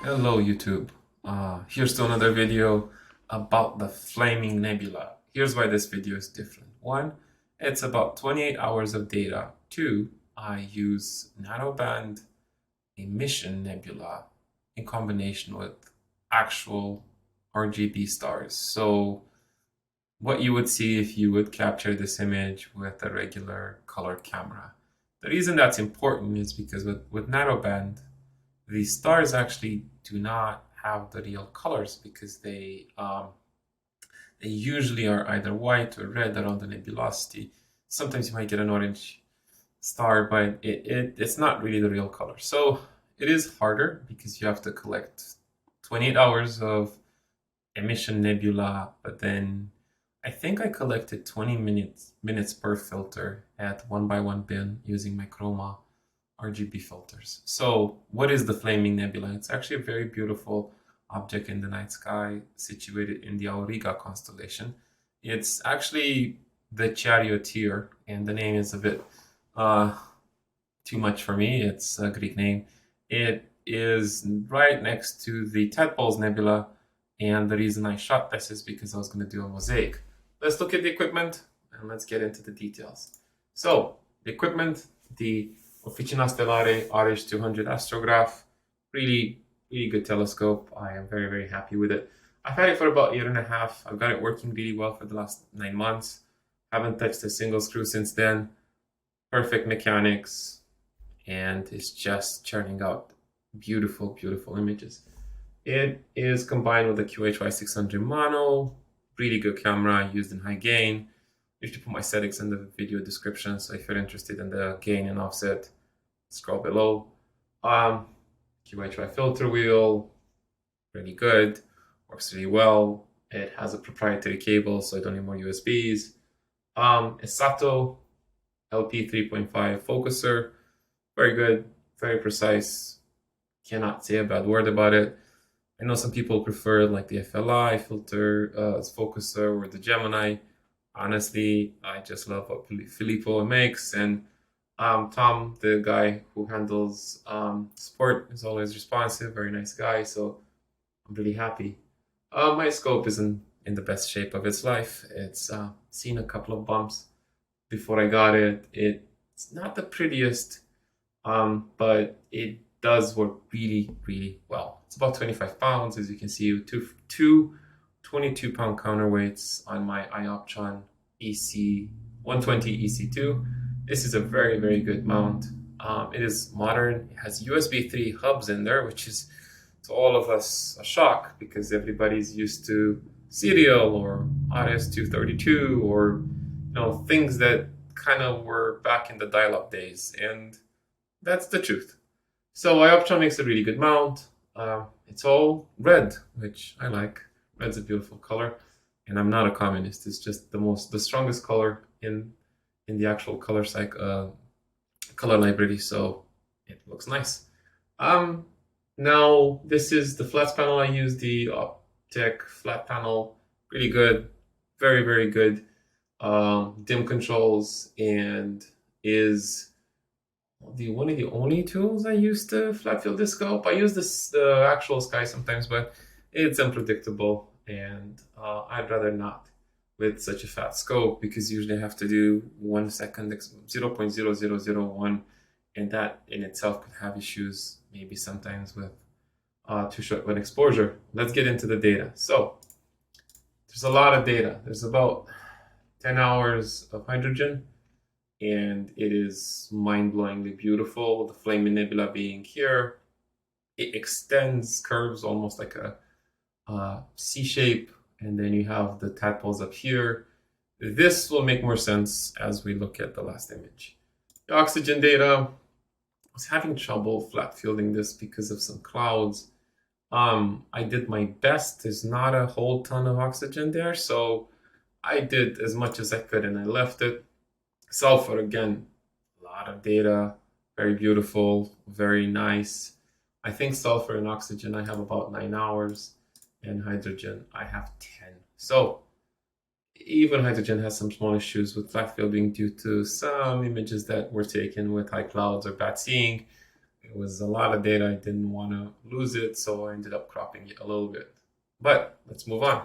Hello YouTube. Here's to another video about the flaming nebula. Here's why this video is different. One, it's about 28 hours of data. Two, I use narrowband emission nebula in combination with actual RGB stars. So what you would see if you would capture this image with a regular color camera. The reason that's important is because with narrowband, the stars actually do not have the real colors because they usually are either white or red around the nebulosity. Sometimes you might get an orange star, but it's not really the real color. So it is harder because you have to collect 28 hours of emission nebula, but then I think I collected 20 minutes per filter at 1x1 bin using my Chroma RGB filters. So what is the flaming nebula? It's actually a very beautiful object in the night sky situated in the Auriga constellation. It's actually the charioteer, and the name is a bit too much for me. It's a Greek name. It is right next to the Tadpoles Nebula, and the reason I shot this is because I was going to do a mosaic. Let's look at the equipment and let's get into the details. So the equipment, the Officina Stellare RH200 astrograph, really good telescope. I am very happy with it. I've had it for about a year and a half. I've got it working really well for the last 9 months. Haven't touched a single screw since then. Perfect mechanics, and it's just churning out beautiful images. It is combined with a QHY600 mono, really good camera used in high gain. I usually put my settings in the video description, so if you're interested in the gain and offset, scroll below. QHY filter wheel, really good, works really well. It has a proprietary cable, so I don't need more USBs. A Sato LP 3.5 focuser, very good, very precise. Cannot say a bad word about it. I know some people prefer like the FLI filter as focuser or the Gemini. Honestly, I just love what Filippo makes, and Tom, the guy who handles support, is always responsive, very nice guy, so I'm really happy. My scope isn't in the best shape of its life. It's seen a couple of bumps before I got it. It's not the prettiest, but it does work really well. It's about 25 pounds, as you can see, with two 22-pound counterweights on my iOptron EC 120 EC2. This is a very good mount. It is modern. It has USB 3 hubs in there, which is to all of us a shock because everybody's used to serial or RS-232 or things that kind of were back in the dial-up days, and that's the truth. So iOptron makes a really good mount. It's all red, which I like. Red's a beautiful color, and I'm not a communist. It's just the strongest color in the actual color color library, so it looks nice. Now this is the flat panel. I use the Optech flat panel, really good, very good. Dim controls, and is one of the only tools I use to flat field the scope. I use the actual sky sometimes, but it's unpredictable, and I'd rather not with such a fat scope because usually I have to do 1 second 0.0001, and that in itself could have issues maybe sometimes with too short of an exposure. Let's get into the data. So there's a lot of data. There's about 10 hours of hydrogen, and it is mind-blowingly beautiful. The flaming nebula being here, it extends, curves almost like a C shape, and then you have the tadpoles up here. This will make more sense as we look at the last image. The oxygen data, I was having trouble flat fielding this because of some clouds. I did my best. There's not a whole ton of oxygen there, so I did as much as I could and I left it. Sulfur, again, a lot of data, very beautiful, very nice. I think sulfur and oxygen I have about 9 hours, and hydrogen I have 10. So even hydrogen has some small issues with flat fielding due to some images that were taken with high clouds or bad seeing. It was a lot of data. I didn't want to lose it, so I ended up cropping it a little bit. But let's move on.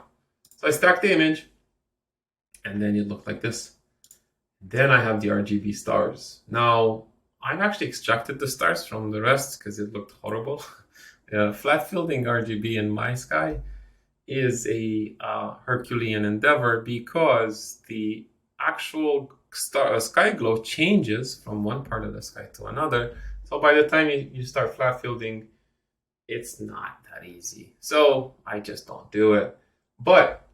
So I stacked the image, and then it looked like this. Then I have the RGB stars. Now, I've actually extracted the stars from the rest because it looked horrible. Flat fielding RGB in my sky is a Herculean endeavor because the actual sky glow changes from one part of the sky to another. So by the time you start flat fielding, it's not that easy. So I just don't do it. But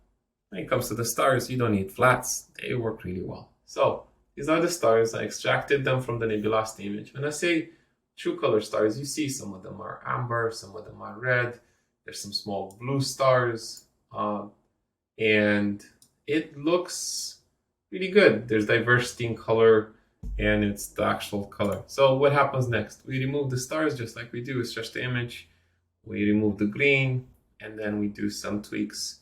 when it comes to the stars, you don't need flats. They work really well. So these are the stars. I extracted them from the nebulosity image. When I say true color stars, you see some of them are amber, some of them are red. There's some small blue stars. And it looks really good. There's diversity in color, and it's the actual color. So what happens next? We remove the stars just like we do. Stretch the image. We remove the green, and then we do some tweaks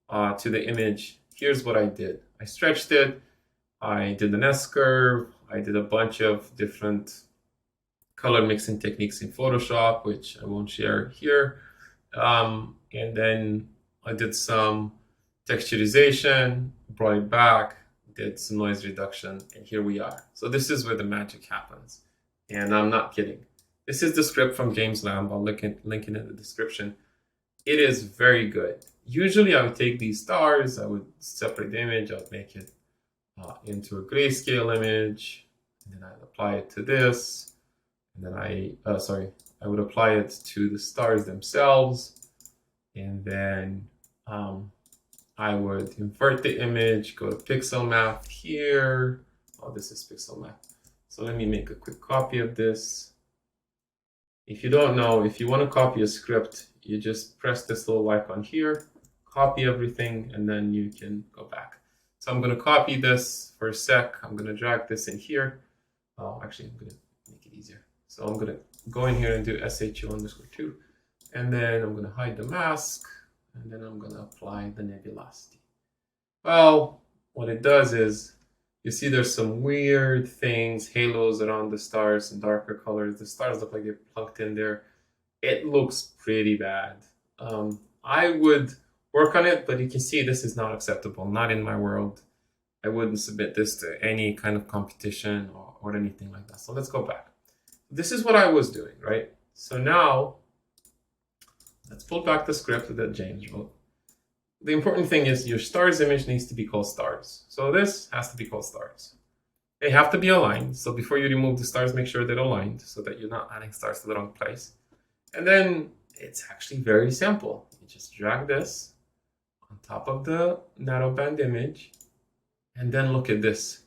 to the image. Here's what I did. I stretched it. I did an S-curve. I did a bunch of different color mixing techniques in Photoshop, which I won't share here. And then I did some texturization, brought it back, did some noise reduction, and here we are. So this is where the magic happens. And I'm not kidding. This is the script from James Lamb. I'll link it in the description. It is very good. Usually I would take these stars, I would separate the image, I would make it into a grayscale image, and then I'd apply it to this, and then I would apply it to the stars themselves, and then I would invert the image, go to pixel map here. Oh, this is pixel map. So let me make a quick copy of this. If you don't know, if you want to copy a script, you just press this little icon here, copy everything, and then you can go back. So I'm going to copy this for a sec. I'm going to drag this in here. Actually, I'm going to make it easier. So I'm going to go in here and do SHU_2. And then I'm going to hide the mask. And then I'm going to apply the nebulosity. Well, what it does is, you see there's some weird things, halos around the stars in darker colors. The stars look like they're plunked in there. It looks pretty bad. I would work on it, but you can see this is not acceptable, not in my world. I wouldn't submit this to any kind of competition or anything like that. So let's go back. This is what I was doing, right? So now, let's pull back the script that James wrote. The important thing is your stars image needs to be called stars. So this has to be called stars. They have to be aligned. So before you remove the stars, make sure they're aligned so that you're not adding stars to the wrong place. And then it's actually very simple. You just drag this on top of the narrowband image. And then look at this.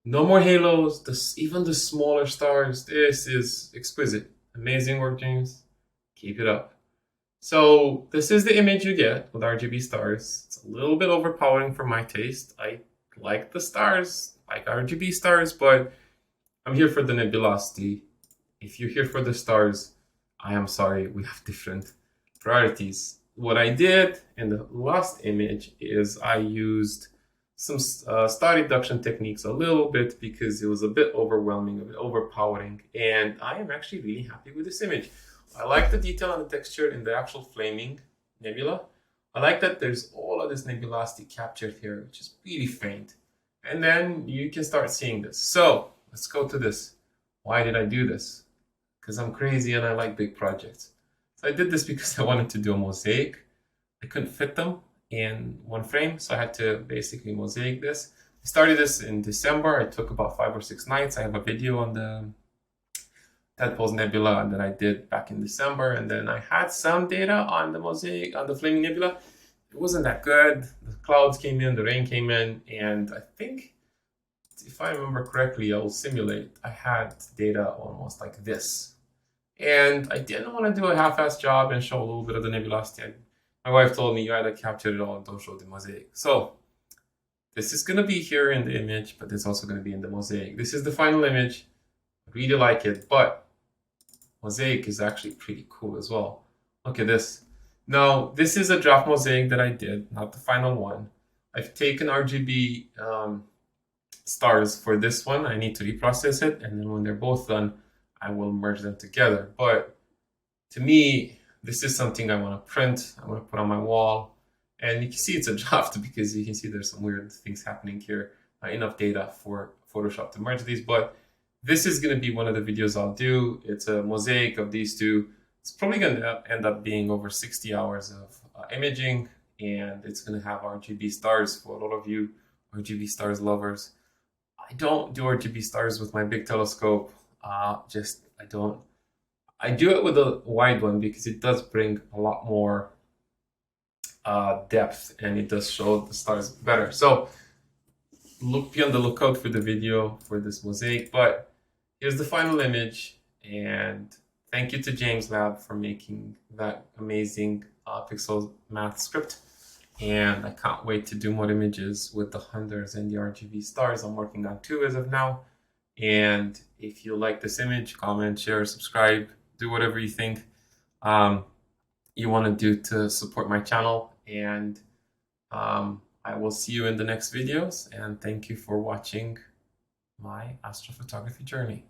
No more halos, even the smaller stars. This is exquisite. Amazing work, James. Keep it up. So this is the image you get with RGB stars. It's a little bit overpowering for my taste. I like the stars, like RGB stars, but I'm here for the nebulosity. If you're here for the stars, I am sorry, we have different priorities. What I did in the last image is I used some star reduction techniques a little bit because it was a bit overwhelming, a bit overpowering, and I am actually really happy with this image. I like the detail and the texture in the actual flaming nebula. I like that there's all of this nebulosity captured here, which is really faint. And then you can start seeing this. So let's go to this. Why did I do this? Because I'm crazy and I like big projects. So I did this because I wanted to do a mosaic. I couldn't fit them in one frame, so I had to basically mosaic this. I started this in December. I took about 5 or 6 nights. I have a video on the Tadpole's Nebula that I did back in December, and then I had some data on the mosaic, on the flaming nebula. It wasn't that good. The clouds came in, the rain came in, and I think, if I remember correctly, I will simulate. I had data almost like this. And I didn't want to do a half-assed job and show a little bit of the nebulosity. My wife told me you either capture it all and don't show the mosaic. So this is going to be here in the image, but it's also going to be in the mosaic. This is the final image. I really like it, but mosaic is actually pretty cool as well. Look at this. Now, this is a draft mosaic that I did, not the final one. I've taken RGB stars for this one. I need to reprocess it, and then when they're both done, I will merge them together. But to me, this is something I want to print, I want to put on my wall. And you can see it's a draft because you can see there's some weird things happening here. Enough data for Photoshop to merge these, but this is going to be one of the videos I'll do. It's a mosaic of these two. It's probably going to end up being over 60 hours of imaging, and it's going to have RGB stars for a lot of you RGB stars lovers. I don't do RGB stars with my big telescope. I don't. I do it with a wide one because it does bring a lot more depth, and it does show the stars better. So be on the lookout for the video for this mosaic. But here's the final image, and thank you to James Lab for making that amazing pixel math script. And I can't wait to do more images with the hunters and the RGB stars. I'm working on 2 as of now. And if you like this image, comment, share, subscribe, do whatever you think you want to do to support my channel. And I will see you in the next videos. And thank you for watching my astrophotography journey.